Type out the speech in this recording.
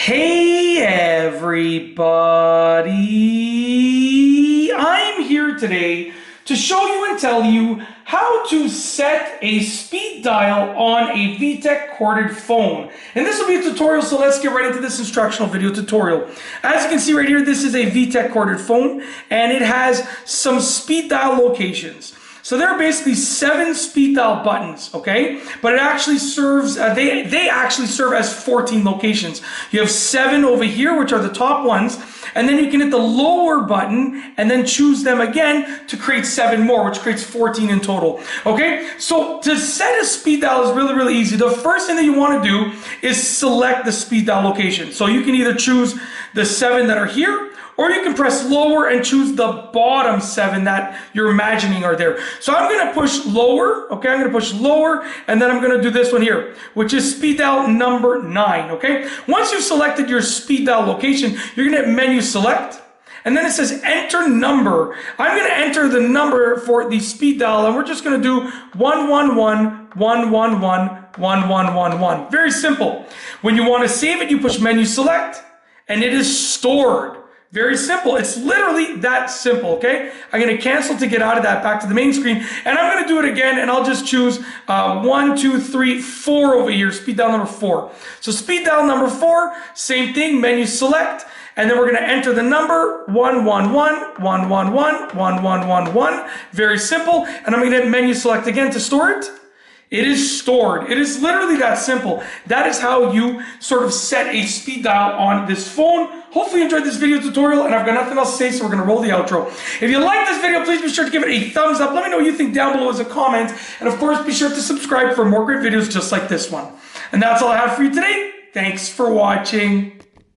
Hey everybody, I'm here today to show you and tell you how to set a speed dial on a Vtech corded phone. And this will be a tutorial, so let's get right into this instructional video tutorial. As you can see right here, this is a Vtech corded phone and it has some speed dial locations. So there are basically 7 speed dial buttons, okay? But it actually serves, they actually serve as 14 locations. You have 7 over here, which are the top ones, and then you can hit the lower button and then choose them again to create 7 more, which creates 14 in total, okay? So to set a speed dial is really easy. The first thing that you want to do is select the speed dial location. So you can either choose the 7 that are here, or you can press lower and choose the bottom 7 that you're imagining are there. So I'm going to push lower, okay? I'm going to push lower, and then I'm going to do this one here, which is speed dial number 9, okay? Once you've selected your speed dial location, you're going to hit menu select, and then it says enter number. I'm going to enter the number for the speed dial, and we're just going to do 111-111-1111. Very simple. When you want to save it, you push menu select, and it is stored. Very simple. It's literally that simple, okay? I'm going to cancel to get out of that, back to the main screen, and I'm going to do it again, and I'll just choose 1, 2, 3, 4 over here, speed dial number 4. So speed dial number 4, same thing, menu select, and then we're going to enter the number 111-111-1111. Very simple, and I'm going to hit menu select again to store it. It is stored. It is literally that simple. That is how you sort of set a speed dial on this phone. Hopefully you enjoyed this video tutorial, and I've got nothing else to say, so we're going to roll the outro. If you like this video, please be sure to give it a thumbs up. Let me know what you think down below as a comment. And of course, be sure to subscribe for more great videos just like this one. And that's all I have for you today. Thanks for watching.